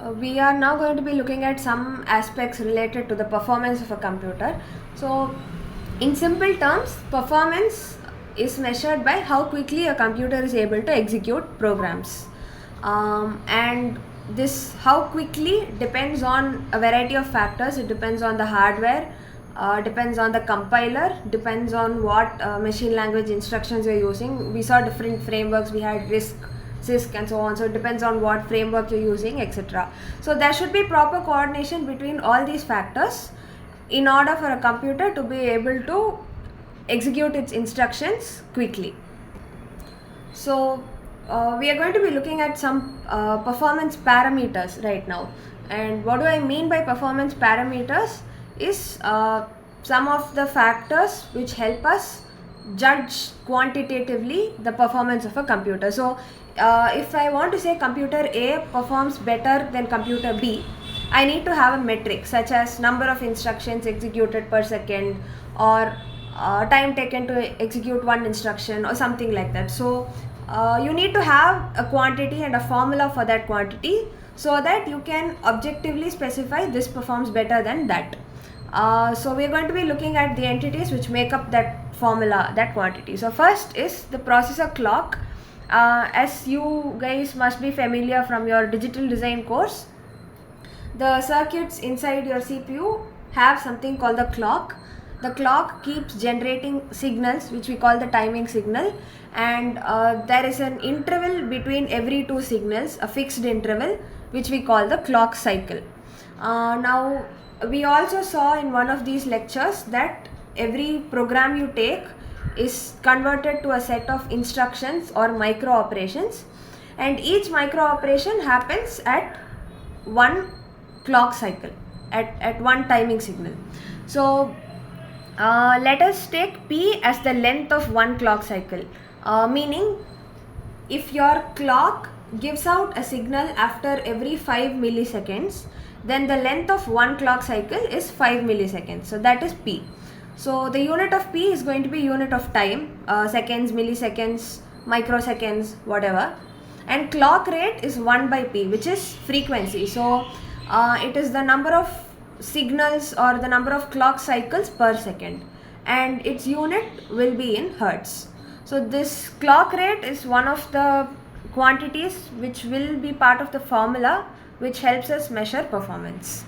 We are now going to be looking at some aspects related to the performance of a computer. So, in simple terms, performance is measured by how quickly a computer is able to execute programs. And this how quickly depends on a variety of factors. It depends on the hardware, depends on the compiler, depends on what machine language instructions you're using. We saw different frameworks. We had RISC, CISC and so on. So it depends on what framework you're using, etc. So there should be proper coordination between all these factors in order for a computer to be able to execute its instructions quickly. So we are going to be looking at some performance parameters right now. And what do I mean by performance parameters is some of the factors which help us judge quantitatively the performance of a computer. So if I want to say computer A performs better than computer B, I need to have a metric such as number of instructions executed per second, or time taken to execute one instruction, or something like that. So you need to have a quantity and a formula for that quantity so that you can objectively specify this performs better than that. So we're going to be looking at the entities which make up that formula, that quantity. So first is the processor clock. As you guys must be familiar from your digital design course, the circuits inside your CPU have something called the clock. The clock keeps generating signals which we call the timing signal, and there is an interval between every two signals, a fixed interval, which we call the clock cycle. Now we also saw in one of these lectures that every program you take is converted to a set of instructions or micro operations, and each micro operation happens at one clock cycle, at one timing signal. So let us take P as the length of one clock cycle, meaning if your clock gives out a signal after every 5 milliseconds, then the length of one clock cycle is 5 milliseconds. So that is P. So the unit of P is going to be unit of time, seconds, milliseconds, microseconds, whatever. And clock rate is 1 by P, which is frequency. So it is the number of signals or the number of clock cycles per second, and its unit will be in hertz. So this clock rate is one of the quantities which will be part of the formula which helps us measure performance.